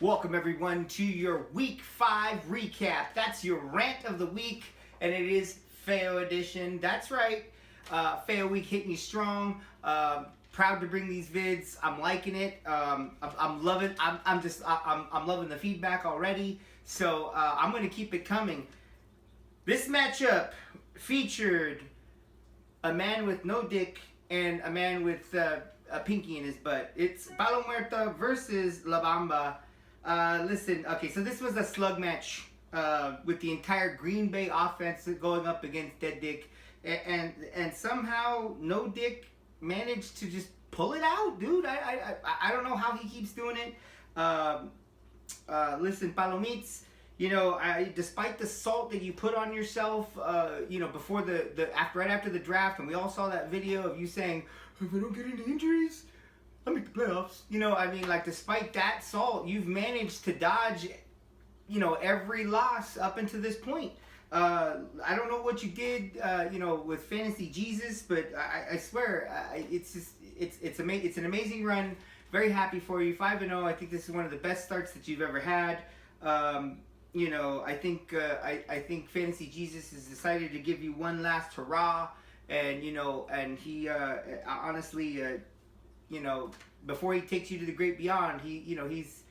Welcome everyone to your Week 5 recap. That's your rant of the week, and it is Feo edition. That's right, Feo week hitting you strong. Proud to bring these vids. I'm liking it. I'm loving. I'm loving the feedback already. So I'm gonna keep it coming. This matchup featured a man with no dick and a man with a pinky in his butt. It's Palo Muerto versus LaBamba. Listen, okay, so this was a slug match with the entire Green Bay offense going up against Dead Dick, and somehow No Dick managed to just pull it out, dude. I don't know how he keeps doing it. Listen, Palomites, you know, despite the salt that you put on yourself, you know, before right after the draft, and we all saw that video of you saying, if I don't get any injuries, I'll make the playoffs. You know, I mean, like, despite that salt, you've managed to dodge, you know, every loss up until this point. I don't know what you did, you know, with Fantasy Jesus, but I swear, it's an amazing run. Very happy for you, 5-0. I think this is one of the best starts that you've ever had. You know, I think Fantasy Jesus has decided to give you one last hurrah, and you know, and he honestly, you know, before he takes you to the great beyond, he's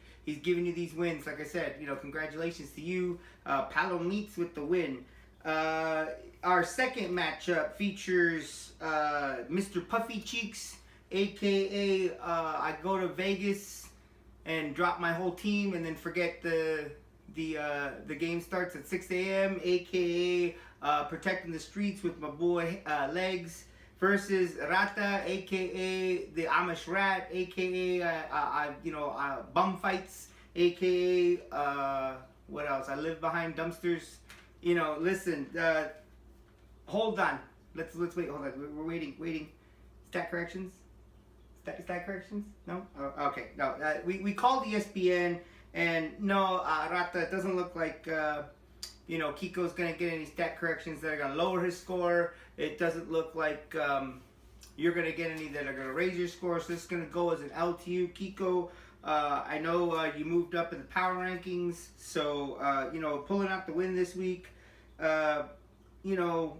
giving you these wins. Like I said, you know, congratulations to you, Palomites with the win. Our second matchup features Mr. Puffy Cheeks, aka I go to Vegas and drop my whole team and then forget the game starts at 6 a.m. aka protecting the streets with my boy Legs, versus Rata, aka the Amish Rat, aka bum fights, aka what else? I live behind dumpsters. You know, listen. Hold on. Let's wait. Hold on. We're waiting. Stat corrections. Stat corrections? No. Oh, okay. No. We called ESPN, and no, Rata. It doesn't look like. You know, Kikos gonna get any stat corrections that are gonna lower his score. It doesn't look like you're gonna get any that are gonna raise your score. So this is gonna go as an L to you, Kiko. I know you moved up in the power rankings, so you know, pulling out the win this week. You know,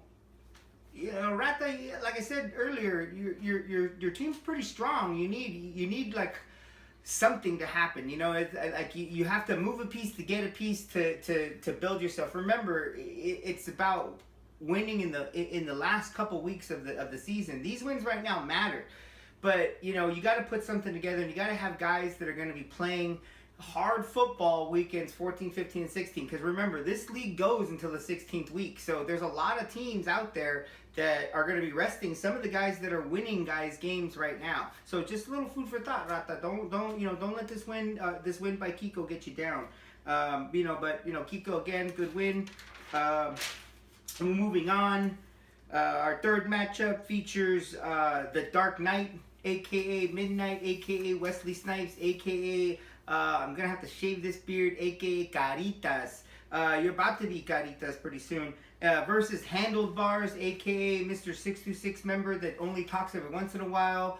Rata, like I said earlier, your team's pretty strong. You need like something to happen, you know. It's like you have to move a piece to get a piece to build yourself. Remember, it's about winning in the last couple weeks of the season. These wins right now matter, but you know, you got to put something together, and you got to have guys that are going to be playing hard football weekends 14, 15, and 16. Because remember, this league goes until the 16th week, so there's a lot of teams out there that are going to be resting some of the guys that are winning games right now. So just a little food for thought, Rata. Don't let this win by Kiko get you down. You know, but you know, Kiko again, good win. Moving on, our third matchup features the Dark Knight, aka Midnight, aka Wesley Snipes, aka I'm gonna have to shave this beard, aka Caritas. You're about to be Caritas pretty soon. Versus Handlebars, aka Mr. 626 member that only talks every once in a while,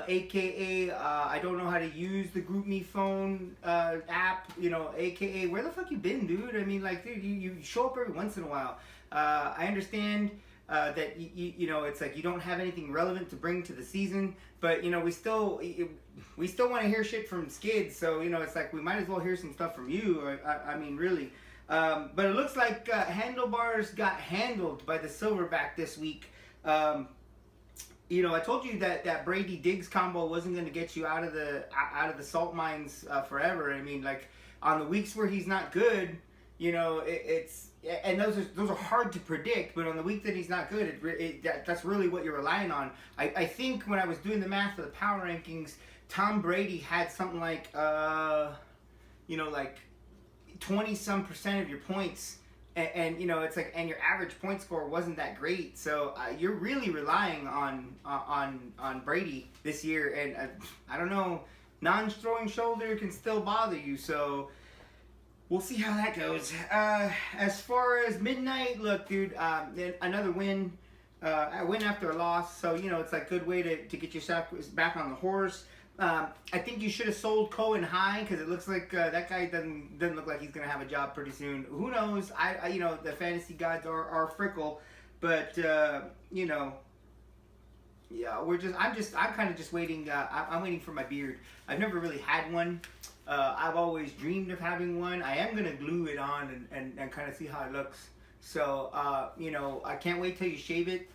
aka I don't know how to use the GroupMe phone app, you know, aka where the fuck you been, dude? I mean, like, dude, you show up every once in a while. I understand that you know, it's like you don't have anything relevant to bring to the season, but you know, we still want to hear shit from Skids, so you know, it's like we might as well hear some stuff from you. I mean, really. But it looks like Handlebars got handled by the Silverback this week. You know, I told you that Brady Diggs combo wasn't going to get you out of the salt mines forever. I mean, like, on the weeks where he's not good, you know, and those are hard to predict. But on the week that he's not good, that's really what you're relying on. I think when I was doing the math for the power rankings, Tom Brady had something like you know, like 20-some% of your points, and you know, it's like, and your average point score wasn't that great, so you're really relying on Brady this year, and I don't know, non-throwing shoulder can still bother you, so we'll see how that goes. As far as Midnight, look, dude, another win, a win after a loss, so you know, it's like good way to get yourself back on the horse. I think you should have sold Cohen high because it looks like that guy doesn't look like he's gonna have a job pretty soon. Who knows? I you know, the fantasy gods are fickle, but you know, yeah, I'm kind of just waiting. I'm waiting for my beard. I've never really had one. I've always dreamed of having one. I am gonna glue it on and kind of see how it looks. So you know, I can't wait till you shave it.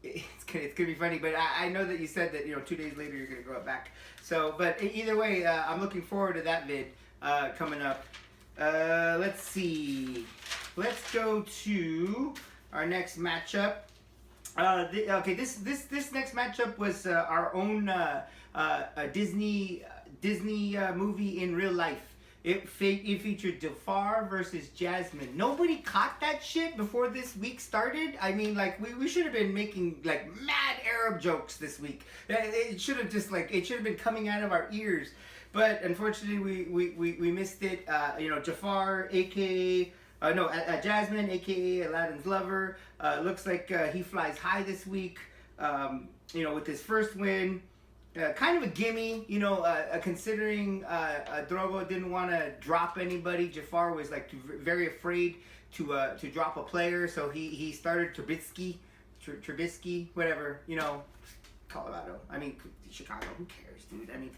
It's gonna be funny, but I know that you said that, you know, 2 days later you're gonna grow it back. So, but either way, I'm looking forward to that vid coming up. Let's see. Let's go to our next matchup. Okay, this next matchup was our own Disney movie in real life. It featured Jafar versus Jasmine. Nobody caught that shit before this week started. I mean, like, we should have been making, like, mad Arab jokes this week. It should have just, like, it should have been coming out of our ears. But unfortunately, we missed it. You know, Jafar, a.k.a. Jasmine, a.k.a. Aladdin's lover. Looks like he flies high this week, you know, with his first win. Kind of a gimme, you know, considering Drogo didn't want to drop anybody. Jafar was like very afraid to drop a player, so he started Trubisky, whatever, you know, Colorado. I mean, Chicago. Who cares, dude? I mean,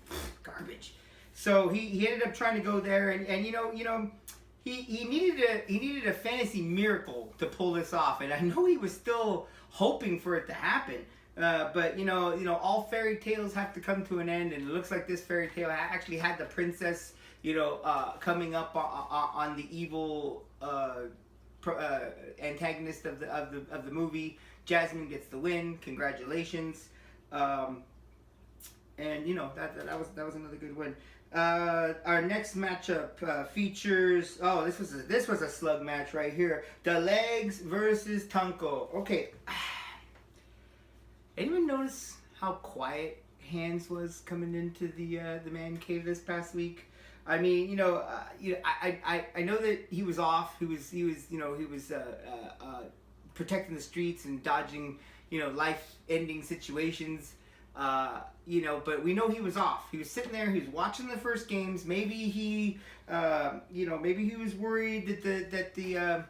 garbage. So he ended up trying to go there, and you know. He needed a fantasy miracle to pull this off, and I know he was still hoping for it to happen. But you know, all fairy tales have to come to an end, and it looks like this fairy tale actually had the princess, you know, coming up on the evil antagonist of the movie. Jasmine gets the win. Congratulations. And you know that was another good win. Our next matchup features. Oh, this was a slug match right here. The Legs versus Tonko. Okay. Anyone notice how quiet Hands was coming into the man cave this past week? I mean, you know, I know that he was off. He was protecting the streets and dodging, you know, life-ending situations. You know, but we know he was off. He was sitting there. He was watching the first games. Maybe he, you know, maybe he was worried that the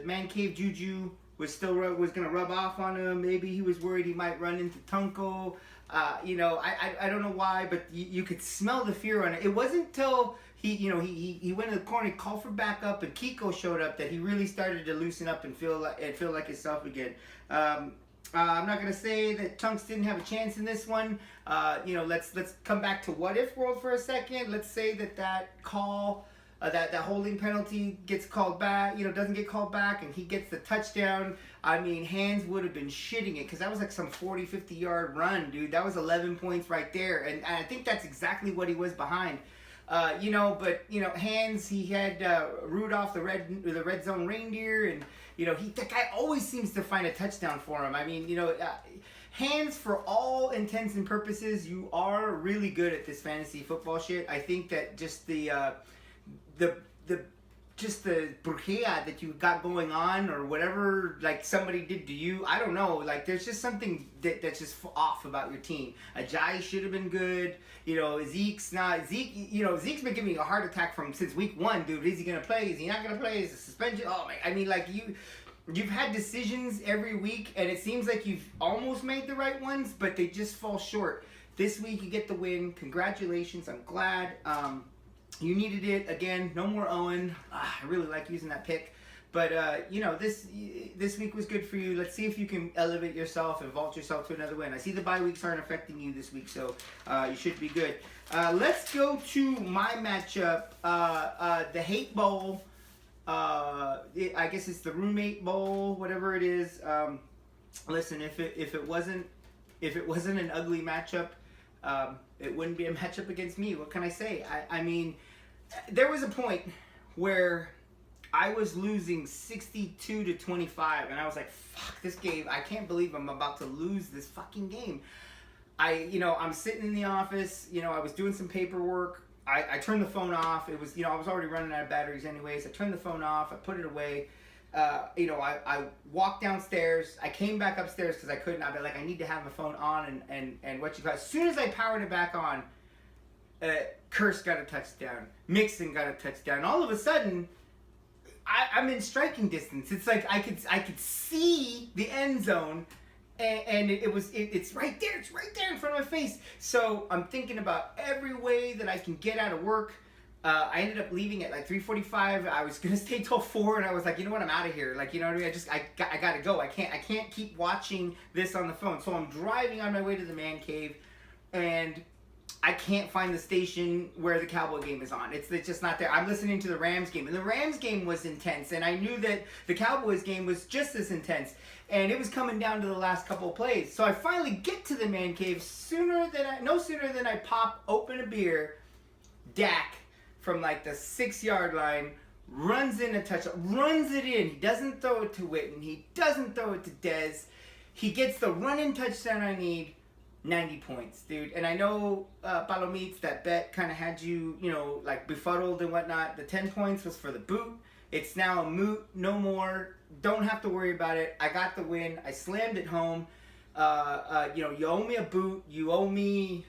man cave juju was gonna rub off on him. Maybe he was worried he might run into Tonko. You know, I don't know why, but you could smell the fear on it. It wasn't till he went to the corner, he called for backup, and Kikos showed up that he really started to loosen up and feel like himself again. I'm not gonna say that Tunks didn't have a chance in this one. You know, let's come back to what if world for a second. Let's say that call, that holding penalty gets called back. You know, doesn't get called back, and he gets the touchdown. I mean, Hands would have been shitting it because that was like some 40-50 yard run, dude. That was 11 points right there, and I think that's exactly what he was behind. You know, but you know, Hands, he had Rudolph the red zone reindeer, and you know, that guy always seems to find a touchdown for him. I mean, you know, Hands, for all intents and purposes, you are really good at this fantasy football shit. I think that just the brujeria that you got going on, or whatever, like somebody did to you, I don't know, like there's just something that's just off about your team. Ajayi should have been good, you know. Zeke's been giving me a heart attack since week 1, dude. Is he gonna play? Is he not gonna play? Is it suspension? Oh man, I mean, like you've had decisions every week, and it seems like you've almost made the right ones, but they just fall short. This week you get the win. Congratulations. I'm glad. You needed it again. No more Owen. I really like using that pick, but you know, this week was good for you. Let's see if you can elevate yourself and vault yourself to another win. I see the bye weeks aren't affecting you this week, so you should be good. Let's go to my matchup, the Hate Bowl. I guess it's the Roommate Bowl, whatever it is. Listen, if it wasn't an ugly matchup, it wouldn't be a matchup against me. What can I say? I mean, there was a point where I was losing 62-25, and I was like, fuck this game. I can't believe I'm about to lose this fucking game. I'm sitting in the office, you know, I was doing some paperwork. I turned the phone off. It was, you know, I was already running out of batteries anyways. I turned the phone off. I put it away. I walked downstairs. I came back upstairs because I couldn't. I'd be like, I need to have my phone on and what you got. As soon as I powered it back on, Curse got a touchdown. Mixon got a touchdown. All of a sudden, I'm in striking distance. It's like I could see the end zone, and it's right there. It's right there in front of my face. So I'm thinking about every way that I can get out of work. I ended up leaving at like 3:45. I was gonna stay till 4, and I was like, you know what, I'm out of here. Like, you know what I mean? I gotta go. I can't keep watching this on the phone. So I'm driving on my way to the man cave, and I can't find the station where the Cowboy game is on. It's just not there. I'm listening to the Rams game, and the Rams game was intense, and I knew that the Cowboys game was just as intense, and it was coming down to the last couple of plays. So I finally get to the man cave no sooner than I pop open a beer. Dak from like the 6-yard line runs in a touchdown, runs it in. He doesn't throw it to Witten. He doesn't throw it to Dez. He gets the run-in touchdown I need. 90 points, dude. And I know, Palomites, that bet kind of had you, like befuddled and whatnot. The 10 points was for the boot. It's now a moot. No more. Don't have to worry about it. I got the win. I slammed it home. You owe me a boot. You owe me,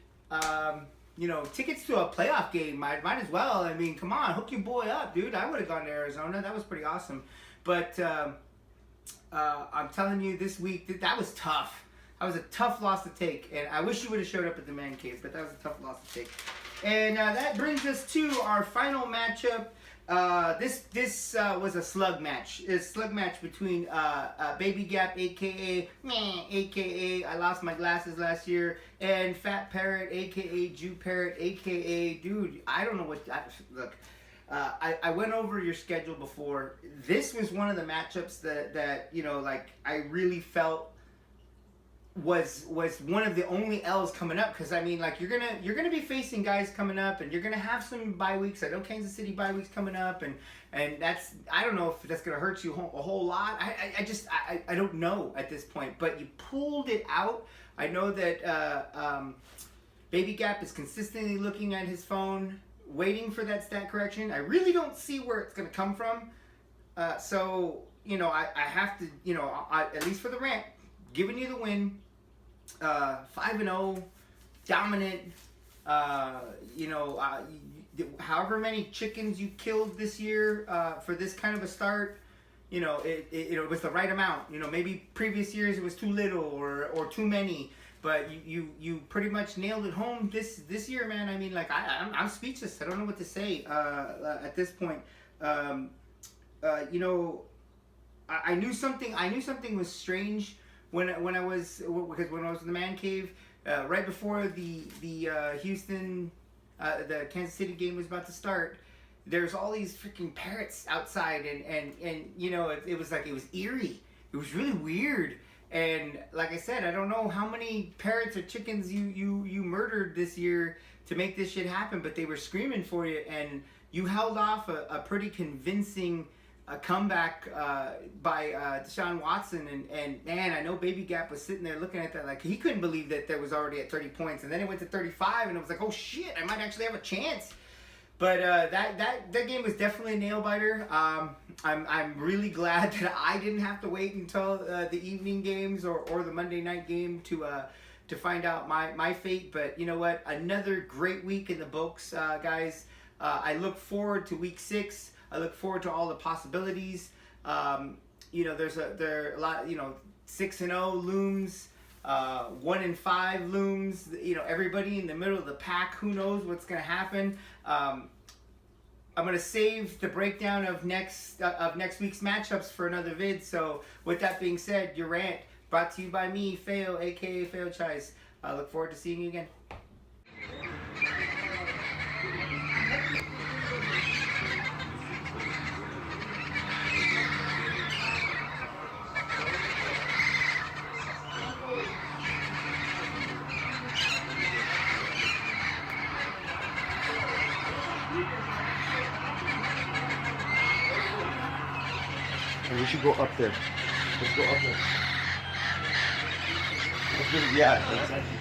tickets to a playoff game. Might as well. I mean, come on. Hook your boy up, dude. I would have gone to Arizona. That was pretty awesome. But I'm telling you, this week, that was tough. That was a tough loss to take, and I wish you would have showed up at the man cave, but that was a tough loss to take. And that brings us to our final matchup. This was a slug match. It's a slug match between Baby Gap, aka I lost my glasses last year, and Fat Parrot, aka Jew Parrot, aka dude. I don't know what. Look, I went over your schedule before. This was one of the matchups that I really felt was one of the only L's coming up, because I mean, like, you're gonna be facing guys coming up, and you're gonna have some bye weeks. I know Kansas City bye weeks coming up, and that's, I don't know if that's gonna hurt you a whole lot. I don't know at this point, but you pulled it out. I know that Baby Gap is consistently looking at his phone, waiting for that stat correction. I really don't see where it's gonna come from. So I have to, at least for the rant, giving you the win. 5-0, dominant. However many chickens you killed this year for this kind of a start, it was the right amount. Maybe previous years it was too little or too many, but you pretty much nailed it home this year, man. I mean, like, I'm speechless. I don't know what to say at this point. I knew something was strange when I was in the man cave, right before the Houston, the Kansas City game was about to start. There's all these freaking parrots outside, and it was eerie. It was really weird. And like I said, I don't know how many parrots or chickens you murdered this year to make this shit happen, but they were screaming for you, and you held off a pretty convincing comeback by Deshaun Watson, and man, I know Baby Gap was sitting there looking at that like he couldn't believe that there was already at 30 points, and then it went to 35, and it was like, oh shit, I might actually have a chance. But that game was definitely a nail biter. I'm really glad that I didn't have to wait until the evening games or the Monday night game to find out my fate. But you know what? Another great week in the books, guys. I look forward to week 6. I look forward to all the possibilities. There are a lot. 6-0 looms. 1-5 looms. Everybody in the middle of the pack. Who knows what's gonna happen? I'm gonna save the breakdown of next week's matchups for another vid. So with that being said, your rant brought to you by me, Feo, aka Feo Chais. I look forward to seeing you again. And we should go up there. Let's go up there. Let's do it. Yeah, exactly.